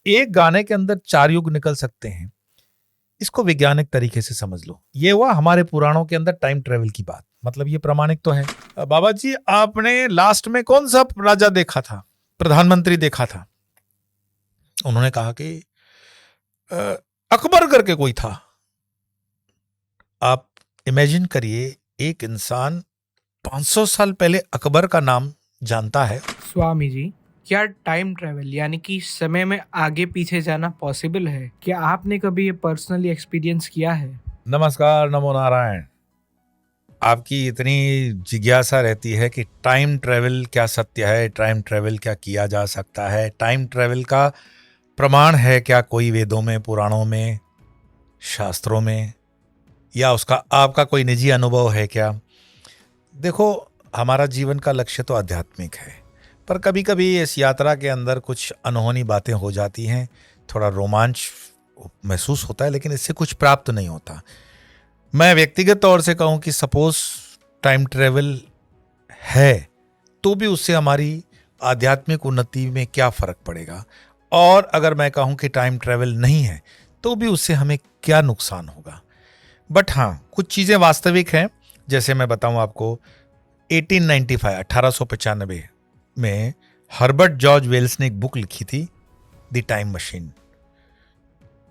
एक गाने के अंदर 4 युग निकल सकते हैं, इसको वैज्ञानिक तरीके से समझ लो। ये हुआ हमारे पुराणों के अंदर टाइम ट्रेवल की बात, मतलब ये प्रमाणिक तो है। बाबा जी, आपने लास्ट में कौन सा राजा देखा था, प्रधानमंत्री देखा था? उन्होंने कहा कि अकबर करके कोई था। आप इमेजिन करिए, एक इंसान 500 साल पहले अकबर का नाम जानता है। स्वामी जी, क्या टाइम ट्रेवल यानी कि समय में आगे पीछे जाना पॉसिबल है? क्या आपने कभी ये पर्सनली एक्सपीरियंस किया है? नमस्कार, नमो नारायण। आपकी इतनी जिज्ञासा रहती है कि टाइम ट्रेवल क्या सत्य है, टाइम ट्रेवल क्या किया जा सकता है, टाइम ट्रेवल का प्रमाण है क्या कोई वेदों में, पुराणों में, शास्त्रों में, या उसका आपका कोई निजी अनुभव है क्या? देखो, हमारा जीवन का लक्ष्य तो आध्यात्मिक है, पर कभी कभी इस यात्रा के अंदर कुछ अनहोनी बातें हो जाती हैं, थोड़ा रोमांच महसूस होता है, लेकिन इससे कुछ प्राप्त नहीं होता। मैं व्यक्तिगत तौर से कहूं कि सपोज टाइम ट्रेवल है तो भी उससे हमारी आध्यात्मिक उन्नति में क्या फर्क पड़ेगा, और अगर मैं कहूं कि टाइम ट्रेवल नहीं है तो भी उससे हमें क्या नुकसान होगा। बट हाँ, कुछ चीज़ें वास्तविक हैं। जैसे मैं बताऊं आपको, 1895 में हर्बर्ट जॉर्ज वेल्स ने एक बुक लिखी थी, द टाइम मशीन।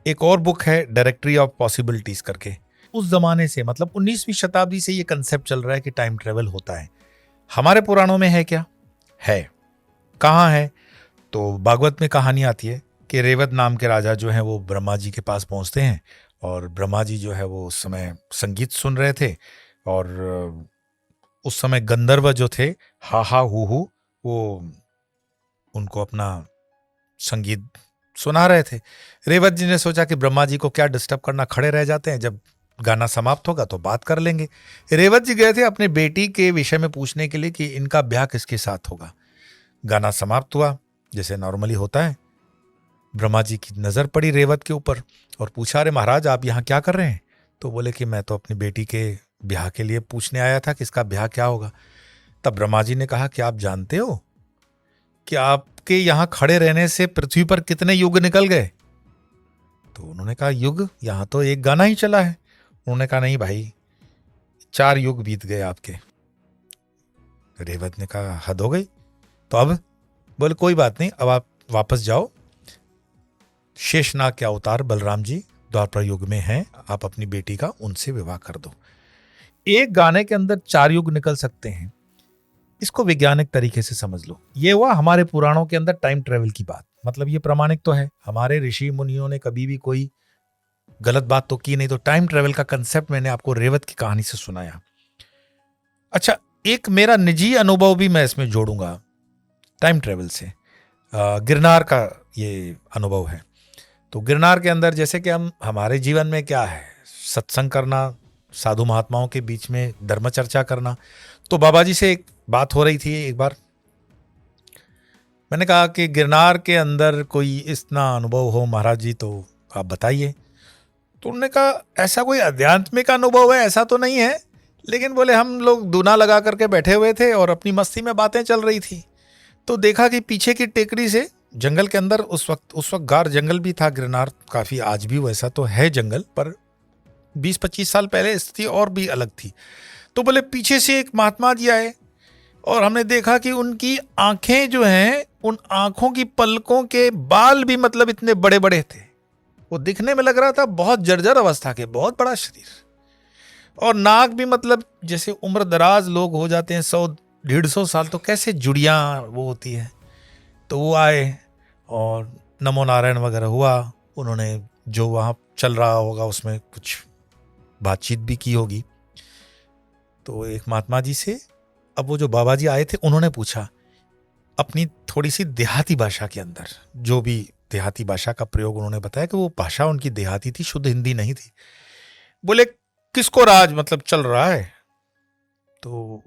एक और बुक है डायरेक्टरी ऑफ पॉसिबिलिटीज करके। उस जमाने से, मतलब 19वीं शताब्दी से ये कंसेप्ट चल रहा है कि टाइम ट्रेवल होता है। हमारे पुराणों में है क्या? है। कहाँ है? तो भागवत में कहानी आती है कि रेवत नाम के राजा जो हैं वो ब्रह्मा जी के पास पहुंचते हैं, और ब्रह्मा जी जो है वो उस समय संगीत सुन रहे थे, और उस समय गंधर्व जो थे, हा हा हु, वो उनको अपना संगीत सुना रहे थे। रेवत जी ने सोचा कि ब्रह्मा जी को क्या डिस्टर्ब करना, खड़े रह जाते हैं, जब गाना समाप्त होगा तो बात कर लेंगे। रेवत जी गए थे अपने बेटी के विषय में पूछने के लिए कि इनका ब्याह किसके साथ होगा। गाना समाप्त हुआ जैसे नॉर्मली होता है। ब्रह्मा जी की नजर पड़ी रेवत के ऊपर और पूछा, अरे महाराज, आप यहाँ क्या कर रहे हैं? तो बोले कि मैं तो अपनी बेटी के ब्याह के लिए पूछने आया था कि इसका ब्याह क्या होगा। तब ब्रह्मा जी ने कहा कि आप जानते हो कि आपके यहाँ खड़े रहने से पृथ्वी पर कितने युग निकल गए? तो उन्होंने कहा, युग? यहाँ तो एक गाना ही चला है। उन्होंने कहा, नहीं भाई, 4 युग बीत गए आपके। रेवत ने कहा, हद हो गई। तो अब? बोले कोई बात नहीं, अब आप वापस जाओ, शेषनाग के अवतार बलराम जी द्वापर युग में हैं, आप अपनी बेटी का उनसे विवाह कर दो। एक गाने के अंदर 4 युग निकल सकते हैं, इसको वैज्ञानिक तरीके से समझ लो। ये हुआ हमारे पुराणों के अंदर टाइम ट्रेवल की बात, मतलब ये प्रमाणिक तो है। हमारे ऋषि मुनियों ने कभी भी कोई गलत बात तो की नहीं। तो टाइम ट्रेवल का कंसेप्ट मैंने आपको रेवत की कहानी से सुनाया। अच्छा, एक मेरा निजी अनुभव भी मैं इसमें जोड़ूंगा टाइम ट्रेवल से। गिरनार का ये अनुभव है। तो गिरनार के अंदर जैसे कि हमारे जीवन में क्या है, सत्संग करना, साधु महात्माओं के बीच में धर्म चर्चा करना। तो बाबा जी से एक बात हो रही थी एक बार। मैंने कहा कि गिरनार के अंदर कोई इतना अनुभव हो महाराज जी तो आप बताइए। तो उन्होंने कहा, ऐसा कोई आध्यात्मिक अनुभव है ऐसा तो नहीं है, लेकिन बोले हम लोग दूना लगा करके बैठे हुए थे और अपनी मस्ती में बातें चल रही थी, तो देखा कि पीछे की टेकरी से जंगल के अंदर, उस वक्त गार जंगल भी था गिरनार काफी, आज भी वैसा तो है जंगल, पर 20-25 साल पहले स्थिति और भी अलग थी। तो बोले पीछे से एक महात्मा जी आए और हमने देखा कि उनकी आंखें जो हैं, उन आंखों की पलकों के बाल भी मतलब इतने बड़े बड़े थे। वो दिखने में लग रहा था बहुत जर्जर अवस्था के, बहुत बड़ा शरीर, और नाक भी मतलब जैसे उम्र दराज लोग हो जाते हैं 100-150 साल, तो कैसे जुड़ियां वो होती है। तो वो आए और नमो नारायण वगैरह हुआ। उन्होंने जो वहाँ चल रहा होगा उसमें कुछ बातचीत भी की होगी। तो एक महात्मा जी से, अब वो जो बाबा जी आए थे, उन्होंने पूछा अपनी थोड़ी सी देहाती भाषा के अंदर, जो भी देहाती भाषा का प्रयोग उन्होंने बताया कि वो भाषा उनकी देहाती थी, शुद्ध हिंदी नहीं थी। बोले किसको राज मतलब चल रहा है? तो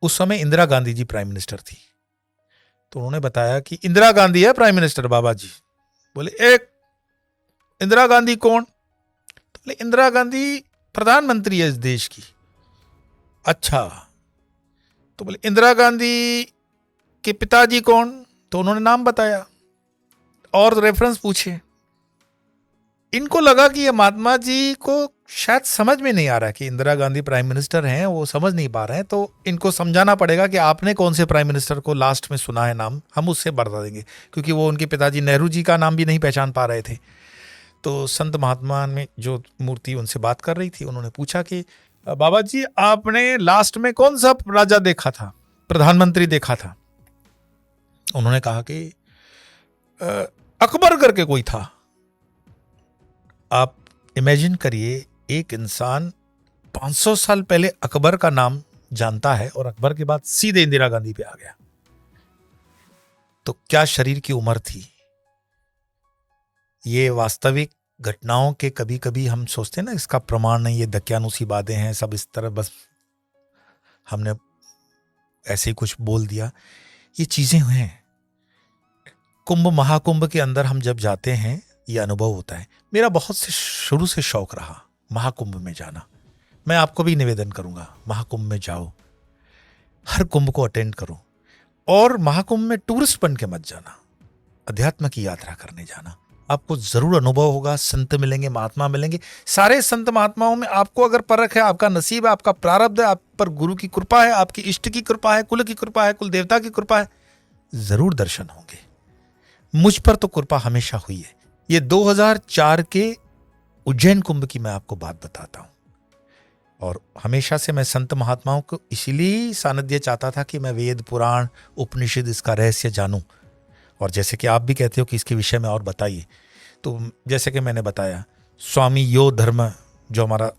उस समय इंदिरा गांधी जी प्राइम मिनिस्टर थी। तो उन्होंने बताया कि इंदिरा गांधी है प्राइम मिनिस्टर बाबा जी। बोले एक इंदिरा गांधी कौन? तो बोले इंदिरा गांधी प्रधानमंत्री है इस देश की। अच्छा। तो बोले इंदिरा गांधी के पिताजी कौन? तो उन्होंने नाम बताया। और रेफरेंस पूछे। इनको लगा कि ये महात्मा जी को शायद समझ में नहीं आ रहा कि इंदिरा गांधी प्राइम मिनिस्टर हैं, वो समझ नहीं पा रहे हैं, तो इनको समझाना पड़ेगा कि आपने कौन से प्राइम मिनिस्टर को लास्ट में सुना है नाम, हम उससे बता देंगे, क्योंकि वो उनके पिताजी नेहरू जी का नाम भी नहीं पहचान पा रहे थे। तो संत महात्मा में जो मूर्ति उनसे बात कर रही थी, उन्होंने पूछा कि बाबा जी आपने लास्ट में कौन सा राजा देखा था, प्रधानमंत्री देखा था? उन्होंने कहा कि अकबर करके कोई था। आप इमेजिन करिए, एक इंसान 500 साल पहले अकबर का नाम जानता है और अकबर के बाद सीधे इंदिरा गांधी पे आ गया। तो क्या शरीर की उम्र थी। ये वास्तविक घटनाओं के कभी कभी हम सोचते हैं ना, इसका प्रमाण नहीं, ये दकियानुसी बातें हैं, सब इस तरह बस हमने ऐसे ही कुछ बोल दिया। ये चीजें हैं। कुंभ महाकुंभ के अंदर हम जब जाते हैं ये अनुभव होता है। मेरा बहुत से शुरू से शौक रहा महाकुंभ में जाना। मैं आपको भी निवेदन करूंगा, महाकुंभ में जाओ, हर कुंभ को अटेंड करो। और महाकुंभ में टूरिस्ट बन के मत जाना, अध्यात्म की यात्रा करने जाना। आपको जरूर अनुभव होगा, संत मिलेंगे, महात्मा मिलेंगे। सारे संत महात्माओं में आपको अगर परख है, आपका नसीब है, आपका प्रारब्ध है, आप पर गुरु की कृपा है, आपकी इष्ट की कृपा है, कुल की कृपा है, कुल देवता की कृपा है, जरूर दर्शन होंगे। मुझ पर तो कृपा हमेशा हुई है। ये 2004 के उज्जैन कुंभ की मैं आपको बात बताता हूं। और हमेशा से मैं संत महात्माओं को इसीलिए सानिध्य चाहता था कि मैं वेद पुराण उपनिषद इसका रहस्य जानूं। और जैसे कि आप भी कहते हो कि इसके विषय में और बताइए, तो जैसे कि मैंने बताया, स्वामी यो धर्म जो हमारा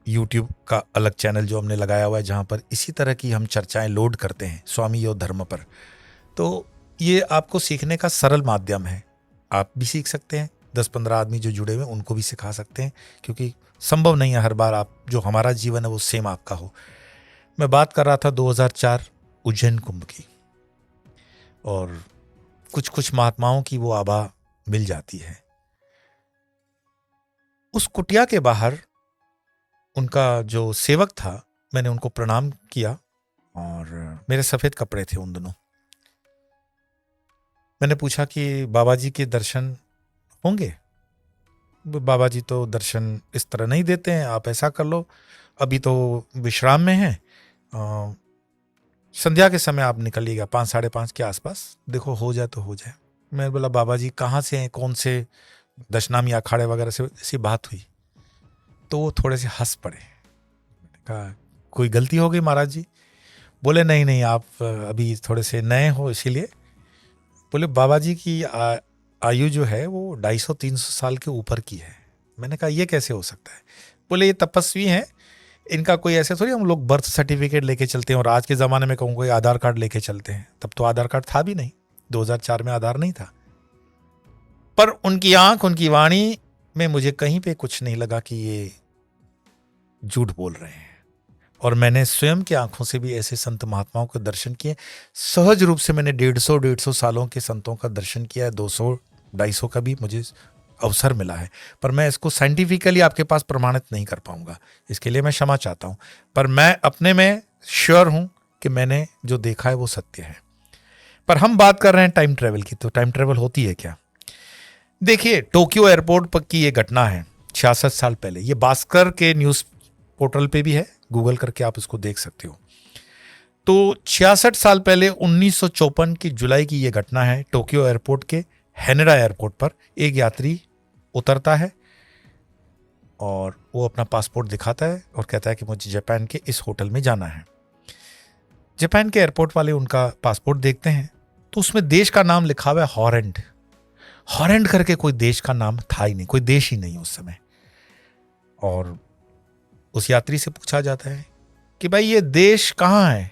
यूट्यूब का अलग चैनल जो हमने लगाया हुआ है, जहां पर इसी तरह की हम चर्चाएं लोड करते हैं स्वामी यो धर्म पर, तो ये आपको सीखने का सरल माध्यम है। आप भी सीख सकते हैं, 10-15 आदमी जो जुड़े हुए उनको भी सिखा सकते हैं, क्योंकि संभव नहीं है हर बार आप जो हमारा जीवन है वो सेम आपका हो। मैं बात कर रहा था 2004 उज्जैन कुंभ की, और कुछ कुछ महात्माओं की वो आभा मिल जाती है। उस कुटिया के बाहर उनका जो सेवक था, मैंने उनको प्रणाम किया, और मेरे सफेद कपड़े थे उन दिनों। मैंने पूछा कि बाबा जी के दर्शन होंगे? बाबा जी तो दर्शन इस तरह नहीं देते हैं, आप ऐसा कर लो, अभी तो विश्राम में हैं, संध्या के समय आप निकलिएगा 5-5:30 के आसपास, देखो हो जाए तो हो जाए। मैं बोला बाबा जी कहाँ से हैं, कौन से दशनामी अखाड़े वगैरह से ऐसी बात हुई? तो वो थोड़े से हंस पड़े। मैंने कहा कोई गलती हो गई महाराज जी? बोले नहीं नहीं, आप अभी थोड़े से नए हो इसीलिए। बोले बाबा जी की आयु जो है वो 250-300 साल के ऊपर की है। मैंने कहा ये कैसे हो सकता है? बोले ये तपस्वी हैं, इनका कोई ऐसे थोड़ी हम लोग बर्थ सर्टिफिकेट लेके चलते हैं और आज के ज़माने में कहूँ कोई आधार कार्ड लेके चलते हैं। तब तो आधार कार्ड था भी नहीं, 2004 में आधार नहीं था। पर उनकी आंख, उनकी वाणी में मुझे कहीं पे कुछ नहीं लगा कि ये झूठ बोल रहे हैं। और मैंने स्वयं की आंखों से भी ऐसे संत महात्माओं के दर्शन किए। सहज रूप से मैंने 150 सालों के संतों का दर्शन किया है, 200-250 का भी मुझे अवसर मिला है। पर मैं इसको साइंटिफिकली आपके पास प्रमाणित नहीं कर पाऊंगा, इसके लिए मैं क्षमा चाहता हूं। पर मैं अपने में श्योर हूं कि मैंने जो देखा है वो सत्य है। पर हम बात कर रहे हैं टाइम ट्रेवल की, तो टाइम ट्रेवल होती है क्या? देखिए, टोक्यो एयरपोर्ट पर की ये घटना है 66 साल पहले। ये भास्कर के न्यूज़ पोर्टल पे भी है, गूगल करके आप इसको देख सकते हो। तो 66 साल पहले 1954 की जुलाई की ये घटना है। टोक्यो एयरपोर्ट के हैनेडा एयरपोर्ट पर एक यात्री उतरता है और वो अपना पासपोर्ट दिखाता है और कहता है कि मुझे जापान के इस होटल में जाना है। जापान के एयरपोर्ट वाले उनका पासपोर्ट देखते हैं तो उसमें देश का नाम लिखा हुआ है हॉलैंड। हॉलैंड करके कोई देश का नाम था ही नहीं, कोई देश ही नहीं उस समय। और उस यात्री से पूछा जाता है कि भाई ये देश कहाँ है?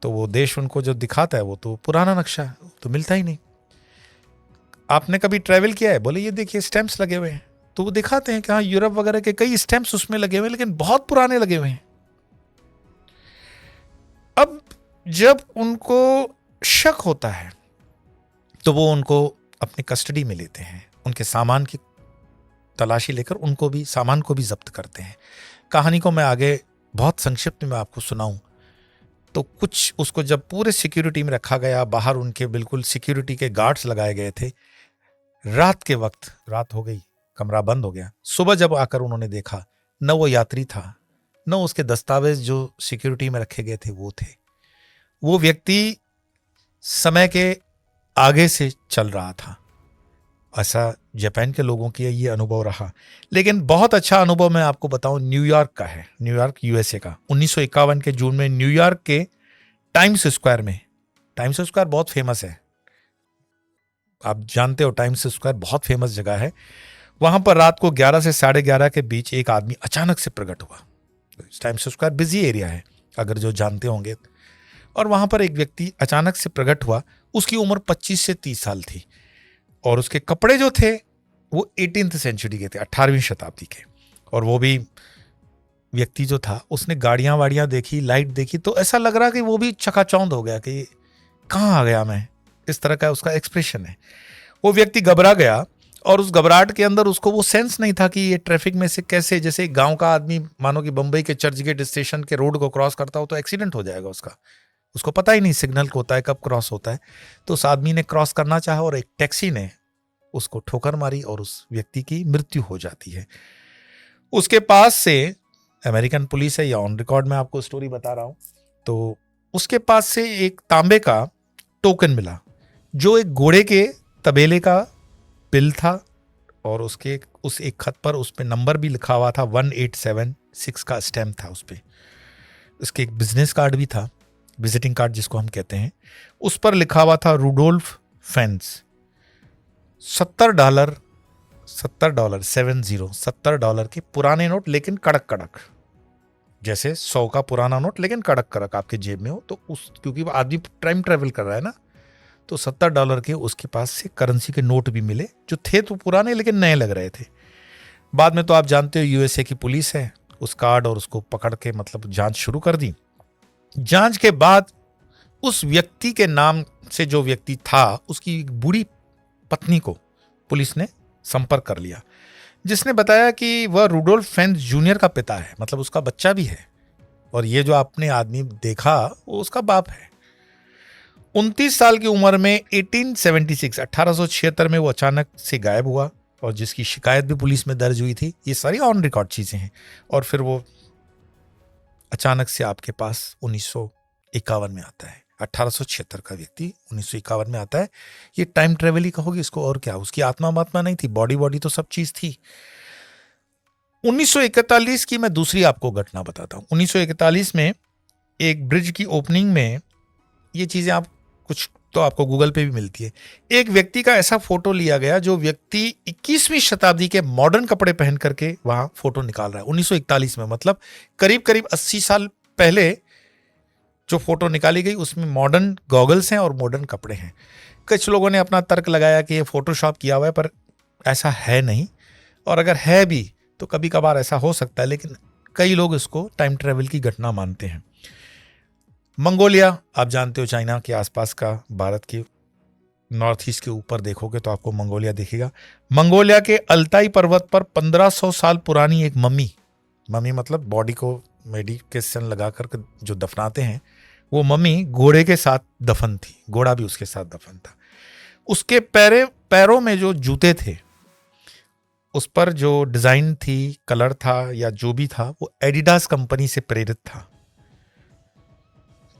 तो वो देश उनको जो दिखाता है वो तो पुराना नक्शा है, तो मिलता ही नहीं। आपने कभी ट्रैवल किया है? बोले ये देखिए स्टैंप्स लगे हुए हैं। तो वो दिखाते हैं कि हाँ यूरोप वगैरह के कई स्टैंप्स उसमें लगे हुए हैं, लेकिन बहुत पुराने लगे हुए हैं। अब जब उनको शक होता है तो वो उनको अपनी कस्टडी में लेते हैं, उनके सामान की तलाशी लेकर उनको भी, सामान को भी जब्त करते हैं। कहानी को मैं आगे बहुत संक्षिप्त में आपको सुनाऊं तो कुछ उसको जब पूरे सिक्योरिटी में रखा गया, बाहर उनके बिल्कुल सिक्योरिटी के गार्ड्स लगाए गए थे, रात के वक्त, रात हो गई, कमरा बंद हो गया। सुबह जब आकर उन्होंने देखा, न वो यात्री था, न उसके दस्तावेज जो सिक्योरिटी में रखे गए थे वो थे। वो व्यक्ति समय के आगे से चल रहा था। ऐसा जापान के लोगों की ये अनुभव रहा। लेकिन बहुत अच्छा अनुभव मैं आपको बताऊं, न्यूयॉर्क का है, न्यूयॉर्क यूएसए का। 1951 के जून में न्यूयॉर्क के टाइम्स स्क्वायर में, टाइम्स स्क्वायर बहुत फेमस है, आप जानते हो, टाइम्स स्क्वायर बहुत फेमस जगह है। वहां पर रात को 11 से 11:30 के बीच एक आदमी अचानक से प्रकट हुआ। टाइम्स स्क्वायर बिजी एरिया है, अगर जो जानते होंगे। और वहां पर एक व्यक्ति अचानक से प्रकट हुआ। उसकी उम्र 25 से 30 साल थी और उसके कपड़े जो थे वो 18th सेंचुरी के थे, 18वीं शताब्दी के। और वो भी व्यक्ति जो था, उसने गाड़ियां वाड़ियां देखी, लाइट देखी, तो ऐसा लग रहा कि वो भी चकाचौंध हो गया कि कहाँ आ गया मैं, इस तरह का उसका एक्सप्रेशन है। वो व्यक्ति घबरा गया और उस घबराहट के अंदर उसको वो सेंस नहीं था कि ये ट्रैफिक में से कैसे, जैसे गांव का आदमी मानो कि बंबई के चर्च गेट स्टेशन के रोड को क्रॉस करता हो तो एक्सीडेंट हो जाएगा उसका, उसको पता ही नहीं सिग्नल होता है, कब क्रॉस होता है। तो उस आदमी ने क्रॉस करना चाहा और एक टैक्सी ने उसको ठोकर मारी और उस व्यक्ति की मृत्यु हो जाती है। उसके पास से, अमेरिकन पुलिस है या ऑन रिकॉर्ड मैं आपको स्टोरी बता रहा हूं, तो उसके पास से एक तांबे का टोकन मिला जो एक घोड़े के तबेले का बिल था और उसके उस एक खत पर उस पे नंबर भी लिखा हुआ था, 1876 का स्टैम्प था उस पे। उसके एक बिजनेस कार्ड भी था, विजिटिंग कार्ड जिसको हम कहते हैं, उस पर लिखा हुआ था रुडोल्फ फेंस। $70, $70 के पुराने नोट, लेकिन कड़क कड़क, जैसे 100 का पुराना नोट लेकिन कड़क कड़क आपके जेब में हो। तो उस, क्योंकि आदमी टाइम ट्रेवल कर रहा है ना, तो $70 के उसके पास से करेंसी के नोट भी मिले जो थे तो पुराने लेकिन नए लग रहे थे। बाद में तो आप जानते हो यूएसए की पुलिस है, उस कार्ड और उसको पकड़ के मतलब जांच शुरू कर दी। जांच के बाद उस व्यक्ति के नाम से, जो व्यक्ति था, उसकी एक बूढ़ी पत्नी को पुलिस ने संपर्क कर लिया, जिसने बताया कि वह रुडोल्फ फेंस जूनियर का पिता है, मतलब उसका बच्चा भी है, और ये जो आपने आदमी देखा वो उसका बाप है। 29 साल की उम्र में 1876 में वो अचानक से गायब हुआ और जिसकी शिकायत भी पुलिस में दर्ज हुई थी। ये सारी ऑन रिकॉर्ड चीजें हैं। और फिर वो अचानक से आपके पास 1951 में आता है। 1876 का व्यक्ति 1951 में आता है। ये टाइम ट्रेवल ही कहोगे इसको, और क्या, उसकी आत्मा महात्मा नहीं थी, बॉडी तो सब चीज थी। 1941 की मैं दूसरी आपको घटना बताता हूं। 1941 में एक ब्रिज की ओपनिंग में, ये चीजें आप कुछ तो आपको गूगल पे भी मिलती है, एक व्यक्ति का ऐसा फोटो लिया गया जो व्यक्ति 21वीं शताब्दी के मॉडर्न कपड़े पहन करके वहां फोटो निकाल रहा है। 1941 में, मतलब करीब करीब 80 साल पहले जो फोटो निकाली गई उसमें मॉडर्न गॉगल्स हैं और मॉडर्न कपड़े हैं। कुछ लोगों ने अपना तर्क लगाया कि ये फोटोशॉप किया हुआ है, पर ऐसा है नहीं, और अगर है भी तो कभी कभार ऐसा हो सकता है, लेकिन कई लोग इसको टाइम ट्रेवल की घटना मानते हैं। मंगोलिया, आप जानते हो, चाइना के आसपास का, भारत के नॉर्थ ईस्ट के ऊपर देखोगे तो आपको मंगोलिया दिखेगा। मंगोलिया के अल्ताई पर्वत पर 1500 साल पुरानी एक मम्मी मतलब बॉडी को मेडिकेशन लगा कर जो दफनाते हैं, वो मम्मी घोड़े के साथ दफन थी, घोड़ा भी उसके साथ दफन था। उसके पैरों में जो जूते थे, उस पर जो डिजाइन थी, कलर था या जो भी था, वो एडिडास कंपनी से प्रेरित था,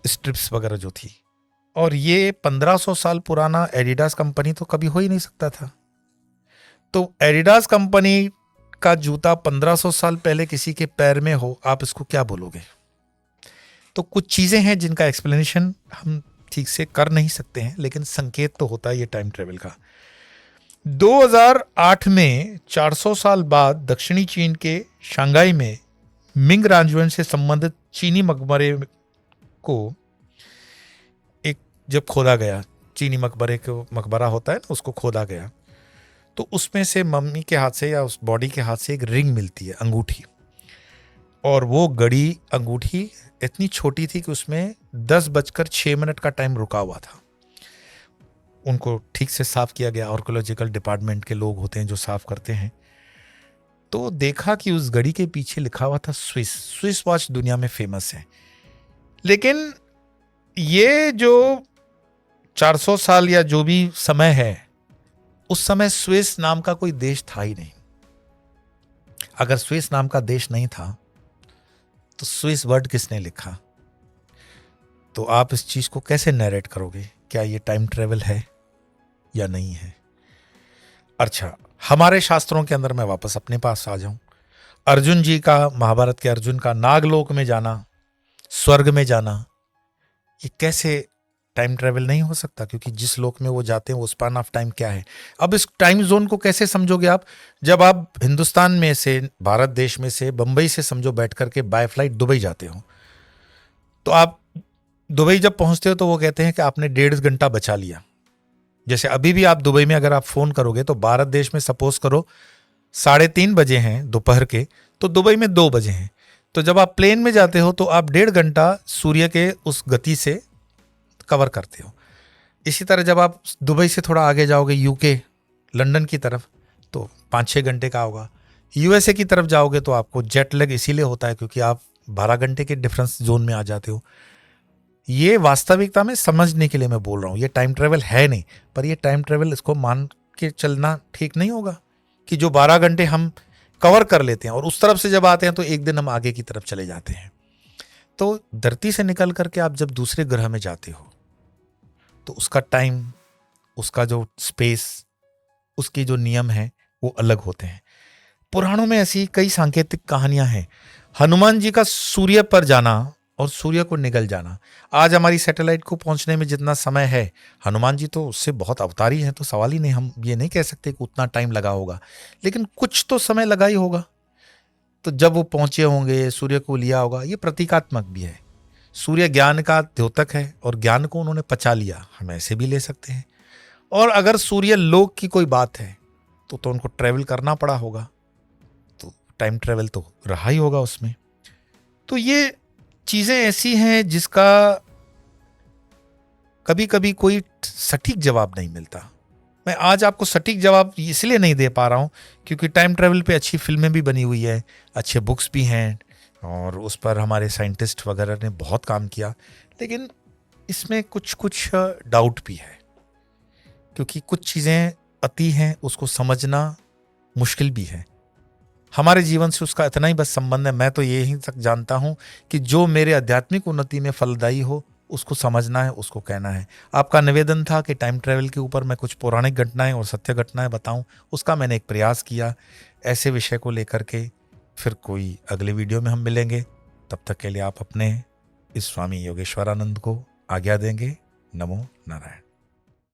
स्ट्रिप्स वगैरह जो थी। और ये 1500 साल पुराना एडिडास कंपनी तो कभी हो ही नहीं सकता था। तो एडिडास कंपनी का जूता 1500 साल पहले किसी के पैर में हो, आप इसको क्या बोलोगे? तो कुछ चीजें हैं जिनका एक्सप्लेनेशन हम ठीक से कर नहीं सकते हैं, लेकिन संकेत तो होता है ये टाइम ट्रेवल का। 2008 में 400 साल बाद दक्षिणी चीन के शंघाई में मिंग राजवंश से संबंधित चीनी मकबरे को एक जब खोदा गया, चीनी मकबरा होता है ना, उसको खोदा गया, तो उसमें से मम्मी के हाथ से या उस बॉडी के हाथ से एक रिंग मिलती है, अंगूठी। और वो गड़ी अंगूठी इतनी छोटी थी कि उसमें 10:06 का टाइम रुका हुआ था। उनको ठीक से साफ किया गया, आर्कियोलॉजिकल डिपार्टमेंट के लोग होते हैं जो साफ करते हैं, तो देखा कि उस घड़ी के पीछे लिखा हुआ था स्विस वॉच दुनिया में फेमस है। लेकिन ये जो 400 साल या जो भी समय है, उस समय स्विस नाम का कोई देश था ही नहीं। अगर स्विस नाम का देश नहीं था तो स्विस वर्ड किसने लिखा? तो आप इस चीज को कैसे नरेट करोगे? क्या ये टाइम ट्रेवल है या नहीं है? अच्छा, हमारे शास्त्रों के अंदर मैं वापस अपने पास आ जाऊं, अर्जुन जी का, महाभारत के अर्जुन का नागलोक में जाना, स्वर्ग में जाना, ये कैसे टाइम ट्रेवल नहीं हो सकता? क्योंकि जिस लोक में वो जाते हैं वो स्पान ऑफ टाइम क्या है? अब इस टाइम जोन को कैसे समझोगे आप? जब आप हिंदुस्तान में से, भारत देश में से, बंबई से समझो बैठ करके बाय फ्लाइट दुबई जाते हो, तो आप दुबई जब पहुंचते हो तो वो कहते हैं कि आपने 1.5 घंटा बचा लिया। जैसे अभी भी आप दुबई में अगर आप फोन करोगे तो भारत देश में सपोज करो 3:30 बजे हैं दोपहर के, तो दुबई में 2 बजे हैं। तो जब आप प्लेन में जाते हो तो आप 1.5 घंटा सूर्य के उस गति से कवर करते हो। इसी तरह जब आप दुबई से थोड़ा आगे जाओगे यूके, लंदन की तरफ, तो 5-6 घंटे का होगा। यूएसए की तरफ जाओगे तो आपको जेट लैग इसीलिए होता है क्योंकि आप 12 घंटे के डिफरेंस जोन में आ जाते हो। ये वास्तविकता में समझने के लिए मैं बोल रहा हूँ, ये टाइम ट्रेवल है नहीं, पर ये टाइम ट्रेवल इसको मान के चलना ठीक नहीं होगा कि जो 12 घंटे हम कवर कर लेते हैं और उस तरफ से जब आते हैं तो एक दिन हम आगे की तरफ चले जाते हैं। तो धरती से निकल करके आप जब दूसरे ग्रह में जाते हो तो उसका टाइम, उसका जो स्पेस, उसके जो नियम हैं वो अलग होते हैं। पुराणों में ऐसी कई सांकेतिक कहानियां हैं। हनुमान जी का सूर्य पर जाना और सूर्य को निगल जाना। आज हमारी सैटेलाइट को पहुंचने में जितना समय है, हनुमान जी तो उससे बहुत अवतारी हैं, तो सवाल ही नहीं, हम ये नहीं कह सकते कि उतना टाइम लगा होगा, लेकिन कुछ तो समय लगा ही होगा। तो जब वो पहुंचे होंगे, सूर्य को लिया होगा, ये प्रतीकात्मक भी है। सूर्य ज्ञान का द्योतक है और ज्ञान को उन्होंने पचा लिया, हम ऐसे भी ले सकते हैं। और अगर सूर्य लोक की कोई बात है तो उनको ट्रेवल करना पड़ा होगा, तो टाइम ट्रेवल तो रहा ही होगा उसमें। तो ये चीजें ऐसी हैं जिसका कभी कभी कोई सटीक जवाब नहीं मिलता। मैं आज आपको सटीक जवाब इसलिए नहीं दे पा रहा हूं क्योंकि टाइम ट्रेवल पे अच्छी फिल्में भी बनी हुई है, अच्छे बुक्स भी हैं और उस पर हमारे साइंटिस्ट वगैरह ने बहुत काम किया, लेकिन इसमें कुछ कुछ डाउट भी है क्योंकि कुछ चीज़ें अति हैं, उसको समझना मुश्किल भी है। हमारे जीवन से उसका इतना ही बस संबंध है। मैं तो यही तक जानता हूं कि जो मेरे आध्यात्मिक उन्नति में फलदायी हो उसको समझना है, उसको कहना है। आपका निवेदन था कि टाइम ट्रेवल के ऊपर मैं कुछ पौराणिक घटनाएं और सत्य घटनाएं बताऊं, उसका मैंने एक प्रयास किया। ऐसे विषय को लेकर के फिर कोई अगले वीडियो में हम मिलेंगे। तब तक के लिए आप अपने इस स्वामी योगेश्वरानंद को आज्ञा देंगे। नमो नारायण।